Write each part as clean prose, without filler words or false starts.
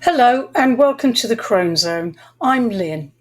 Hello and welcome to the Crone Zone. I'm Lynn.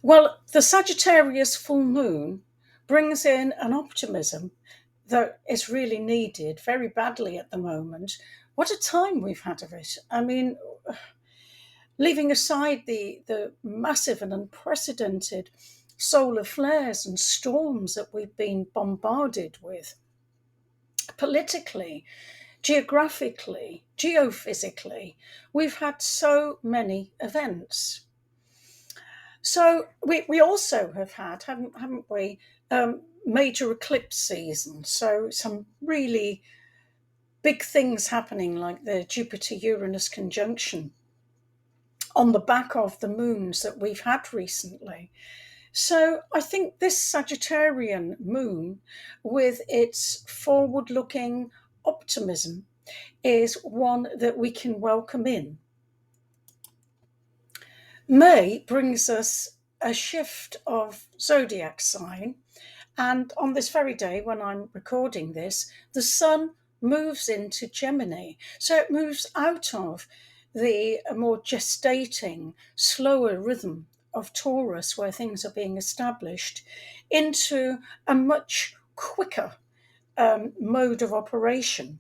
Well, the Sagittarius full moon brings in an optimism that is really needed very badly at the moment. What a time we've had of it. I mean, leaving aside the massive and unprecedented solar flares and storms that we've been bombarded with politically, geographically, geophysically, we've had so many events. So we also have had, haven't we, major eclipse season. So some really big things happening, like the Jupiter Uranus conjunction on the back of the moons that we've had recently. So I think this Sagittarian moon, with its forward looking optimism, is one that we can welcome in. May brings us a shift of zodiac sign. And on this very day, when I'm recording this, the sun moves into Gemini. So it moves out of the more gestating, slower rhythm of Taurus, where things are being established, into a much quicker mode of operation.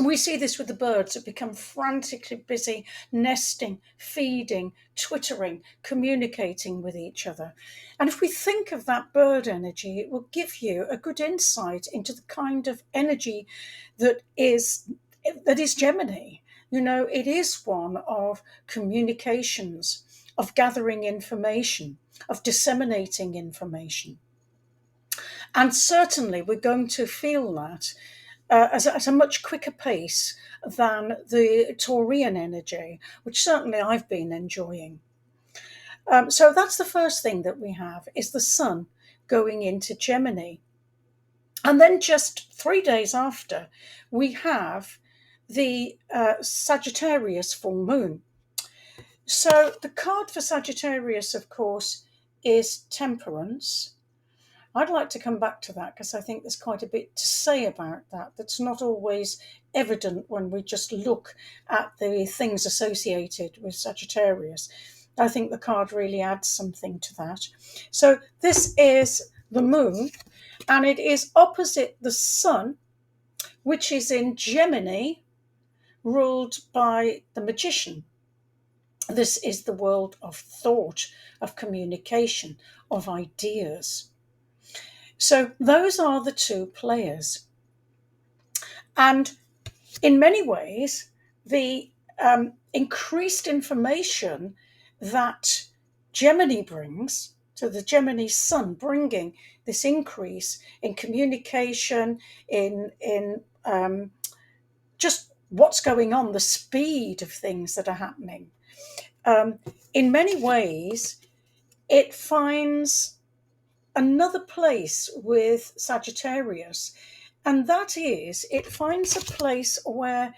We see this with the birds that become frantically busy nesting, feeding, twittering, communicating with each other. And if we think of that bird energy, it will give you a good insight into the kind of energy that is Gemini. You know, it is one of communications, of gathering information, of disseminating information. And certainly we're going to feel that at a much quicker pace than the Taurian energy, which certainly I've been enjoying. So that's the first thing that we have is the sun going into Gemini. And then just 3 days after, we have the Sagittarius full moon. So the card for Sagittarius, of course, is temperance. I'd like to come back to that because I think there's quite a bit to say about that that's not always evident when we just look at the things associated with Sagittarius. I think the card really adds something to that. So this is the moon, and it is opposite the sun, which is in Gemini, ruled by the magician. This is the world of thought, of communication, of ideas. So those are the two players. And in many ways, the increased information that Gemini brings, to the Gemini sun, bringing this increase in communication, in just what's going on, the speed of things that are happening. In many ways, it finds another place with Sagittarius, and that is it finds a place where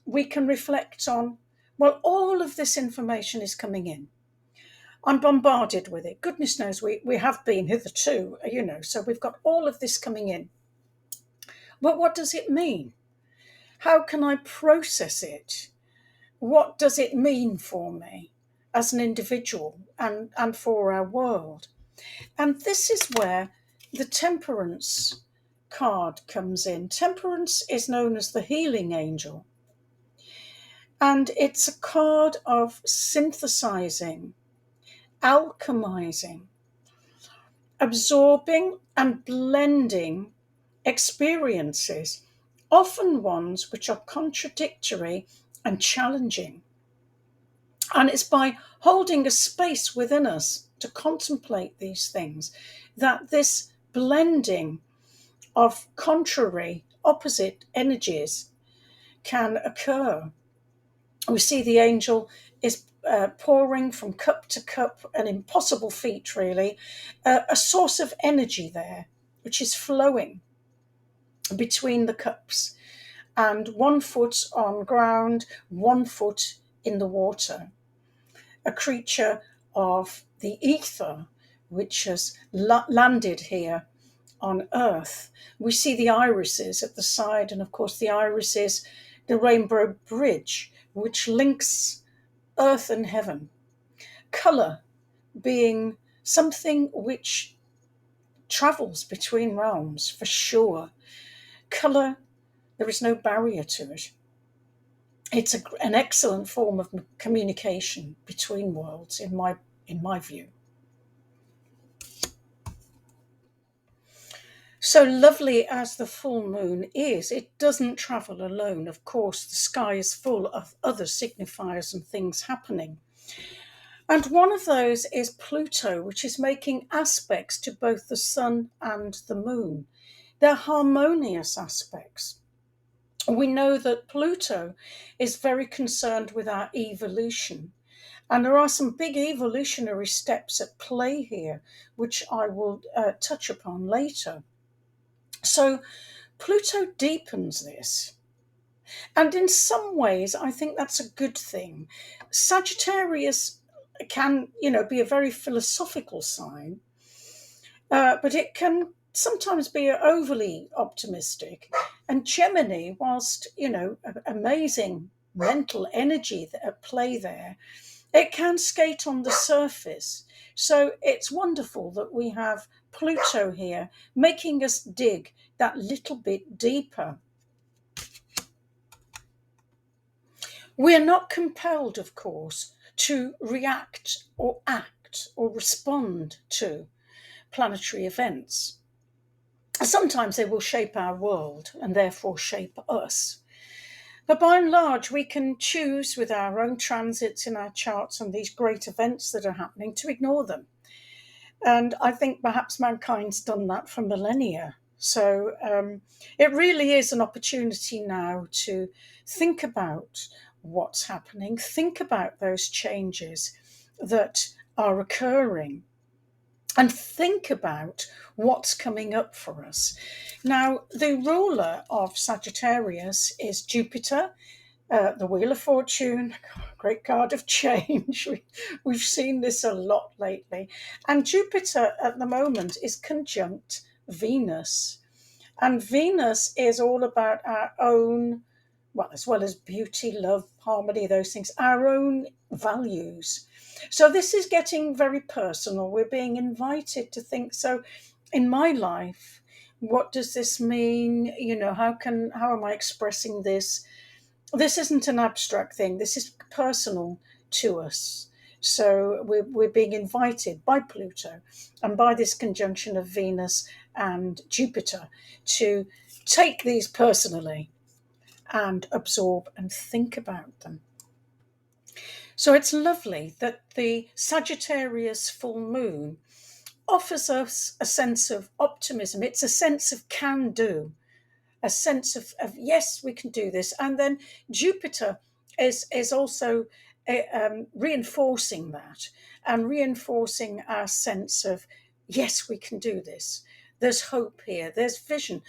we can reflect on, well, all of this information is coming in. I'm bombarded with it. Goodness knows we have been hitherto, so we've got all of this coming in. But what does it mean? How can I process it? What does it mean for me as an individual and for our world? And this is where the temperance card comes in. Temperance is known as the healing angel. And it's a card of synthesizing, alchemizing, absorbing and blending experiences, often ones which are contradictory and challenging. And it's by holding a space within us to contemplate these things that this blending of contrary, opposite energies can occur. We see the angel is pouring from cup to cup, an impossible feat, really, a source of energy there, which is flowing between the cups, and 1 foot on ground, 1 foot in the water. A creature of the ether, which has landed here on Earth. We see the irises at the side, and of course, the irises the rainbow bridge, which links earth and heaven. Colour being something which travels between realms, for sure. Colour, there is no barrier to it. It's an excellent form of communication between worlds, in my view. So lovely as the full moon is, it doesn't travel alone. Of course, the sky is full of other signifiers and things happening. And one of those is Pluto, which is making aspects to both the sun and the moon. They're harmonious aspects. We know that Pluto is very concerned with our evolution. And there are some big evolutionary steps at play here, which I will touch upon later. So Pluto deepens this. And in some ways, I think that's a good thing. Sagittarius can, be a very philosophical sign, but it can sometimes be overly optimistic. And Gemini, whilst, amazing mental energy at play there, it can skate on the surface. So it's wonderful that we have Pluto here making us dig that little bit deeper. We're not compelled, of course, to react or act or respond to planetary events. Sometimes they will shape our world and therefore shape us. But by and large, we can choose with our own transits in our charts and these great events that are happening to ignore them. And I think perhaps mankind's done that for millennia. So it really is an opportunity now to think about what's happening, think about those changes that are occurring, and think about what's coming up for us. Now, the ruler of Sagittarius is Jupiter, the Wheel of Fortune, great card of change. We've seen this a lot lately. And Jupiter at the moment is conjunct Venus. And Venus is all about our own, well, as well as beauty, love, harmony, those things, our own values. So this is getting very personal. We're being invited to think, so in my life, what does this mean? How am I expressing this? This isn't an abstract thing. This is personal to us. So we're being invited by Pluto and by this conjunction of Venus and Jupiter to take these personally and absorb and think about them. So it's lovely that the Sagittarius full moon offers us a sense of optimism. It's a sense of can do, a sense of yes, we can do this. And then Jupiter is also reinforcing that and reinforcing our sense of yes, we can do this. There's hope here, there's vision.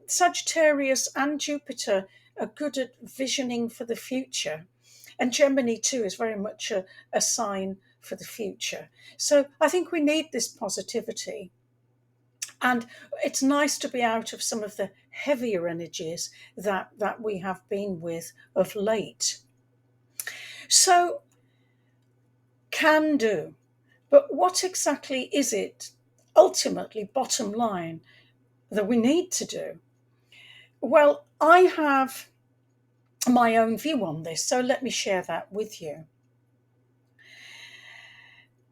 Sagittarius and Jupiter are good at visioning for the future. And Gemini too is very much a sign for the future. So I think we need this positivity. And it's nice to be out of some of the heavier energies that we have been with of late. So, can do. But what exactly is it, ultimately, bottom line, that we need to do? Well, I have my own view on this, so let me share that with you.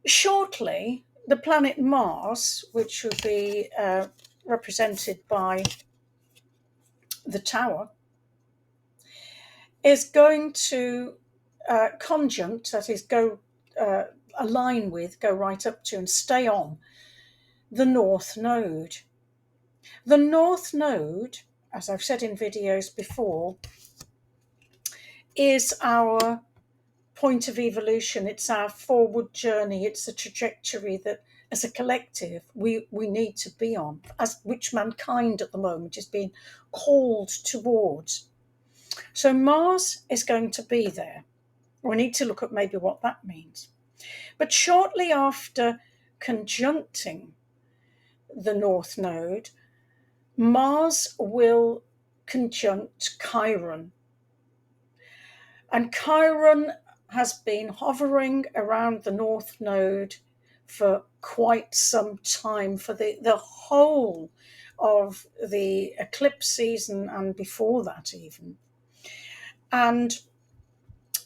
Shortly, the planet Mars, which will be represented by the tower, is going to conjunct, that is, align with, go right up to, and stay on the North Node. The North Node, as I've said in videos before, is our point of evolution. It's our forward journey. It's a trajectory that, as a collective, we need to be on, as which mankind at the moment is being called towards. So Mars is going to be there. We need to look at maybe what that means. But shortly after conjuncting the North Node, Mars will conjunct Chiron. And Chiron has been hovering around the North Node for quite some time, for the whole of the eclipse season and before that, even. And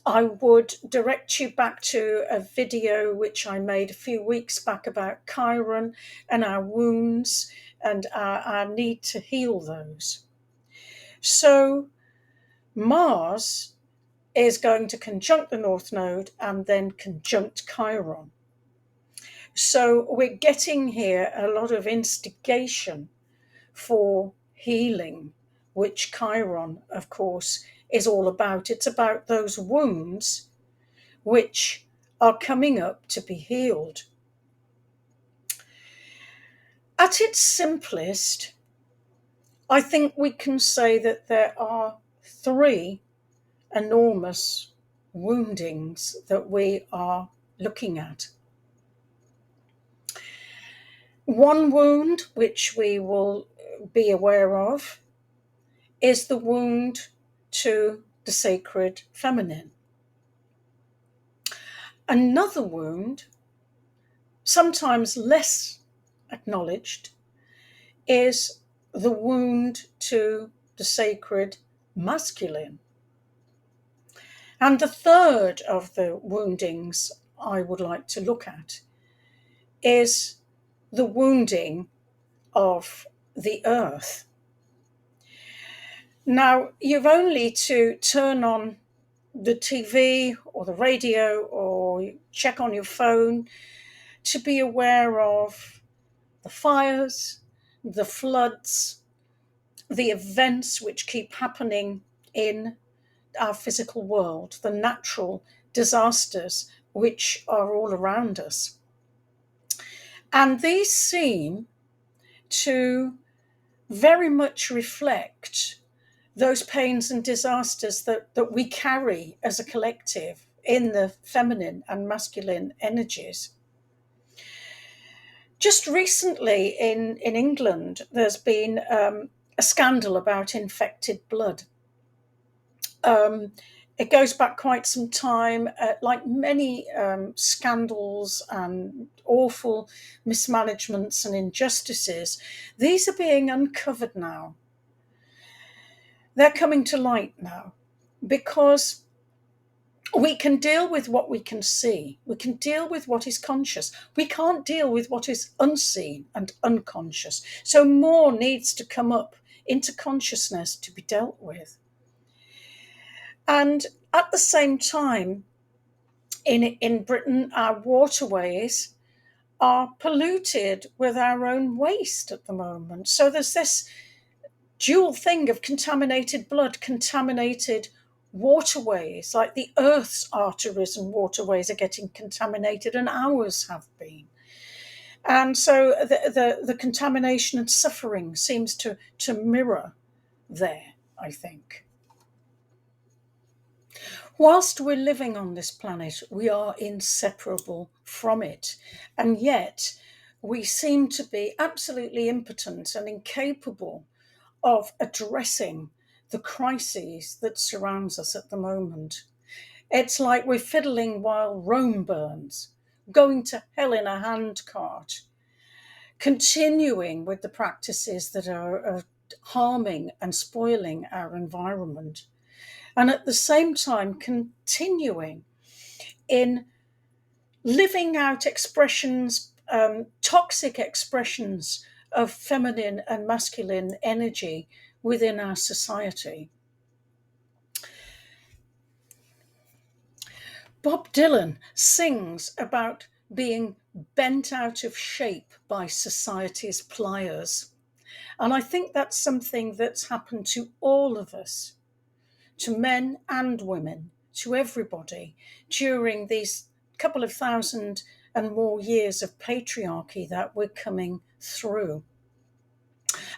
I would direct you back to a video which I made a few weeks back about Chiron and our wounds and our need to heal those. So, Mars is going to conjunct the North Node and then conjunct Chiron. So, we're getting here a lot of instigation for healing, which Chiron, of course, is all about. It's about those wounds which are coming up to be healed. At its simplest, I think we can say that there are three enormous woundings that we are looking at. One wound, which we will be aware of, is the wound to the sacred feminine. Another wound, sometimes less acknowledged, is the wound to the sacred masculine. And the third of the woundings I would like to look at is the wounding of the earth. Now, you've only to turn on the TV or the radio or check on your phone to be aware of the fires, the floods, the events which keep happening in our physical world, the natural disasters which are all around us. And these seem to very much reflect those pains and disasters that we carry as a collective in the feminine and masculine energies. Just recently in England, there's been a scandal about infected blood. It goes back quite some time, like many scandals and awful mismanagements and injustices. These are being uncovered now. They're coming to light now because we can deal with what we can see. We can deal with what is conscious. We can't deal with what is unseen and unconscious. So more needs to come up into consciousness to be dealt with. And at the same time, in Britain, our waterways are polluted with our own waste at the moment. So there's this dual thing of contaminated blood, contaminated waterways, like the Earth's arteries and waterways are getting contaminated, and ours have been. And so the contamination and suffering seems to mirror there, I think. Whilst we're living on this planet, we are inseparable from it. And yet we seem to be absolutely impotent and incapable of addressing the crises that surrounds us at the moment. It's like we're fiddling while Rome burns, going to hell in a handcart, continuing with the practices that are harming and spoiling our environment, and at the same time continuing in living out expressions, toxic expressions of feminine and masculine energy within our society. Bob Dylan sings about being bent out of shape by society's pliers. And I think that's something that's happened to all of us, to men and women, to everybody, during these couple of thousand and more years of patriarchy that we're coming through.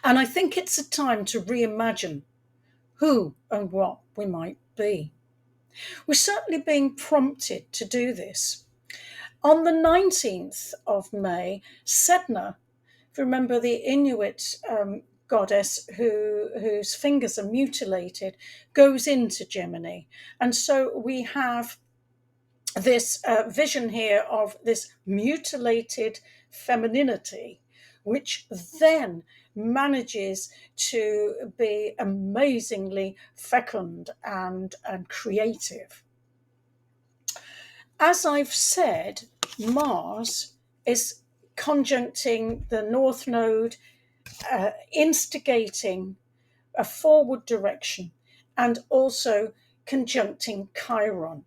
And I think it's a time to reimagine who and what we might be. We're certainly being prompted to do this. On the 19th of May, Sedna, if you remember the Inuit goddess whose fingers are mutilated goes into Gemini. And so we have this vision here of this mutilated femininity, which then manages to be amazingly fecund and creative. As I've said, Mars is conjuncting the North Node, instigating a forward direction, and also conjuncting Chiron.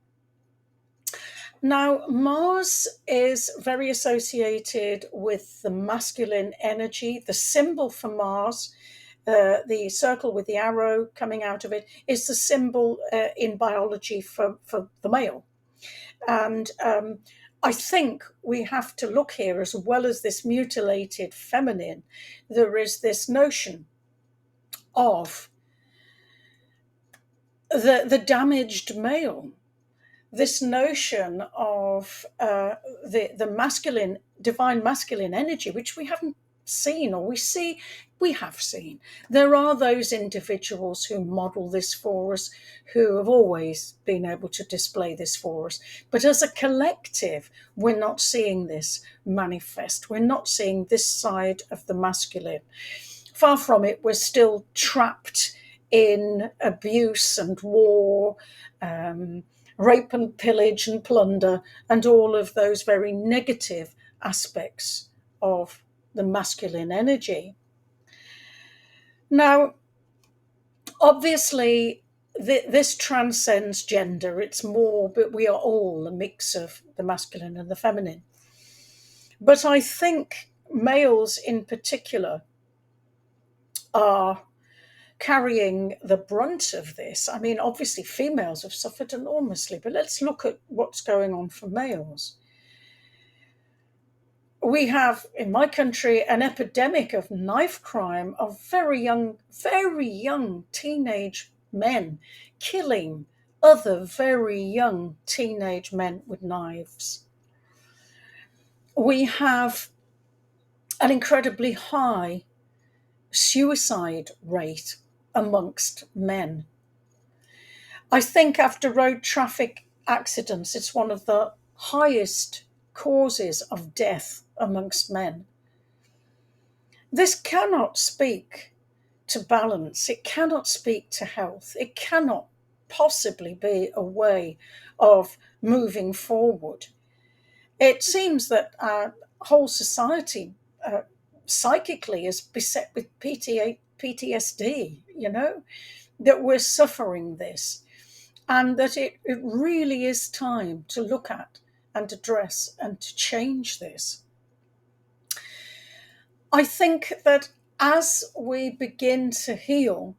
Now, Mars is very associated with the masculine energy. The symbol for Mars, the circle with the arrow coming out of it, is the symbol in biology for the male. And I think we have to look here, as well as this mutilated feminine, there is this notion of the damaged male, this notion of the masculine, divine masculine energy, which we haven't seen, or we have seen. There are those individuals who model this for us, who have always been able to display this for us. But as a collective, we're not seeing this manifest. We're not seeing this side of the masculine. Far from it, we're still trapped in abuse and war, rape and pillage and plunder, and all of those very negative aspects of the masculine energy. Now, obviously, this transcends gender. It's more, but we are all a mix of the masculine and the feminine. But I think males in particular are carrying the brunt of this. I mean, obviously, females have suffered enormously, but let's look at what's going on for males. We have, in my country, an epidemic of knife crime of very young teenage men killing other very young teenage men with knives. We have an incredibly high suicide rate amongst men. I think after road traffic accidents, it's one of the highest causes of death amongst men. This cannot speak to balance. It cannot speak to health. It cannot possibly be a way of moving forward. It seems that our whole society psychically is beset with PTSD, that we're suffering this, and that it really is time to look at and address and to change this. I think that as we begin to heal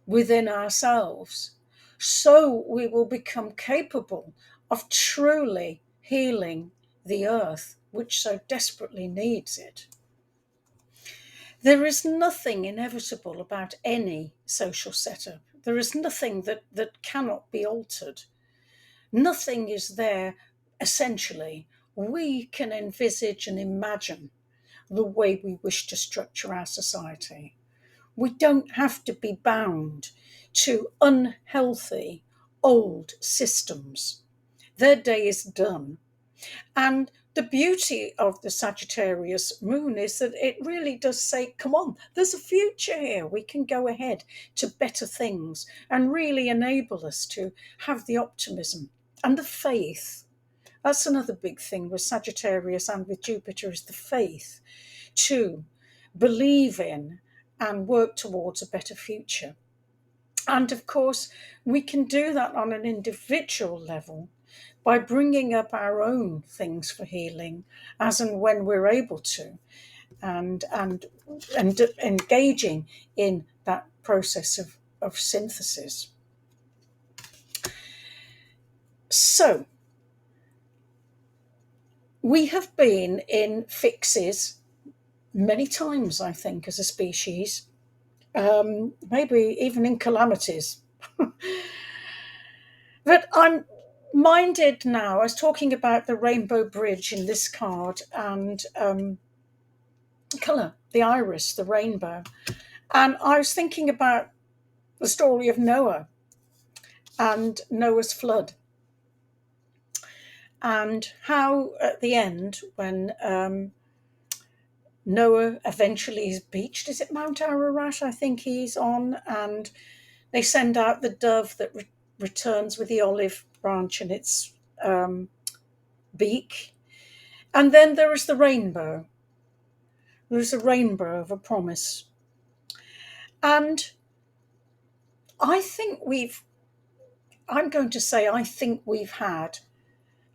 within ourselves, so we will become capable of truly healing the earth, which so desperately needs it. There is nothing inevitable about any social setup. There is nothing that cannot be altered. Nothing is there essentially. We can envisage and imagine the way we wish to structure our society. We don't have to be bound to unhealthy old systems. Their day is done. And the beauty of the Sagittarius moon is that it really does say, come on, there's a future here. We can go ahead to better things and really enable us to have the optimism and the faith. That's another big thing with Sagittarius and with Jupiter, is the faith to believe in and work towards a better future. And of course, we can do that on an individual level by bringing up our own things for healing as and when we're able to, and engaging in that process of synthesis. So, we have been in fixes many times, I think, as a species, maybe even in calamities. But I'm minded now. I was talking about the rainbow bridge in this card, and colour, the iris, the rainbow. And I was thinking about the story of Noah and Noah's flood, and how at the end, when Noah eventually is beached, is it Mount Ararat? I think he's on, and they send out the dove that returns with the olive branch in its beak. And then there is the rainbow. There's a rainbow of a promise. And I think I'm going to say, I think we've had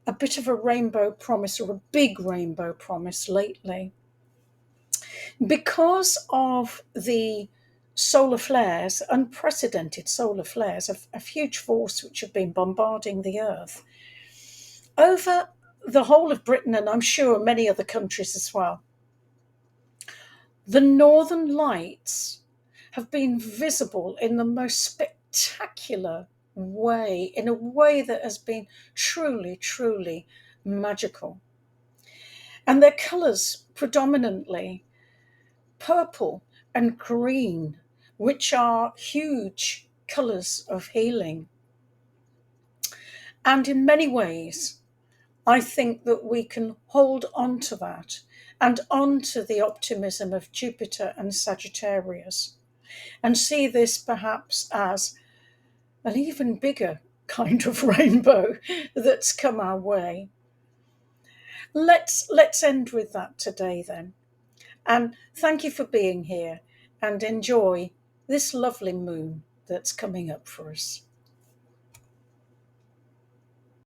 a bit of a rainbow promise, or a big rainbow promise lately, because of the solar flares, unprecedented solar flares of huge force which have been bombarding the earth over the whole of Britain, and I'm sure many other countries as well. The northern lights have been visible in the most spectacular way, in a way that has been truly, truly magical. And their colours predominantly purple and green, which are huge colours of healing. And in many ways, I think that we can hold on to that and on to the optimism of Jupiter and Sagittarius, and see this perhaps as an even bigger kind of rainbow that's come our way. Let's end with that today then. And thank you for being here, and enjoy this lovely moon that's coming up for us.